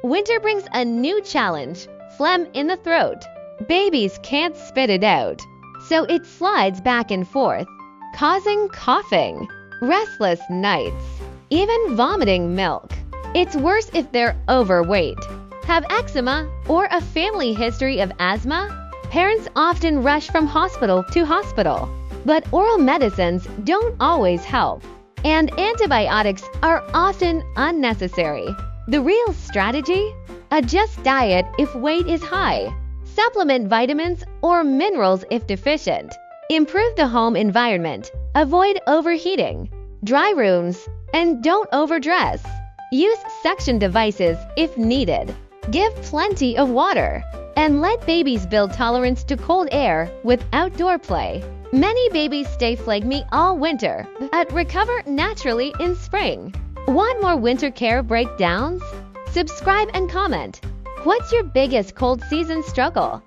Winter brings a new challenge: phlegm in the throat. Babies can't spit it out, so it slides back and forth, causing coughing, restless nights, even vomiting milk. It's worse if they're overweight, have eczema, or a family history of asthma. Parents often rush from hospital to hospital, but oral medicines don't always help, and antibiotics are often unnecessary. The real strategy? Adjust diet if weight is high. Supplement vitamins or minerals if deficient. Improve the home environment. Avoid overheating, dry rooms, and don't overdress. Use suction devices if needed. Give plenty of water. And let babies build tolerance to cold air with outdoor play. Many babies stay phlegmy all winter, but recover naturally in spring. Want more winter care breakdowns? Subscribe and comment. What's your biggest cold season struggle?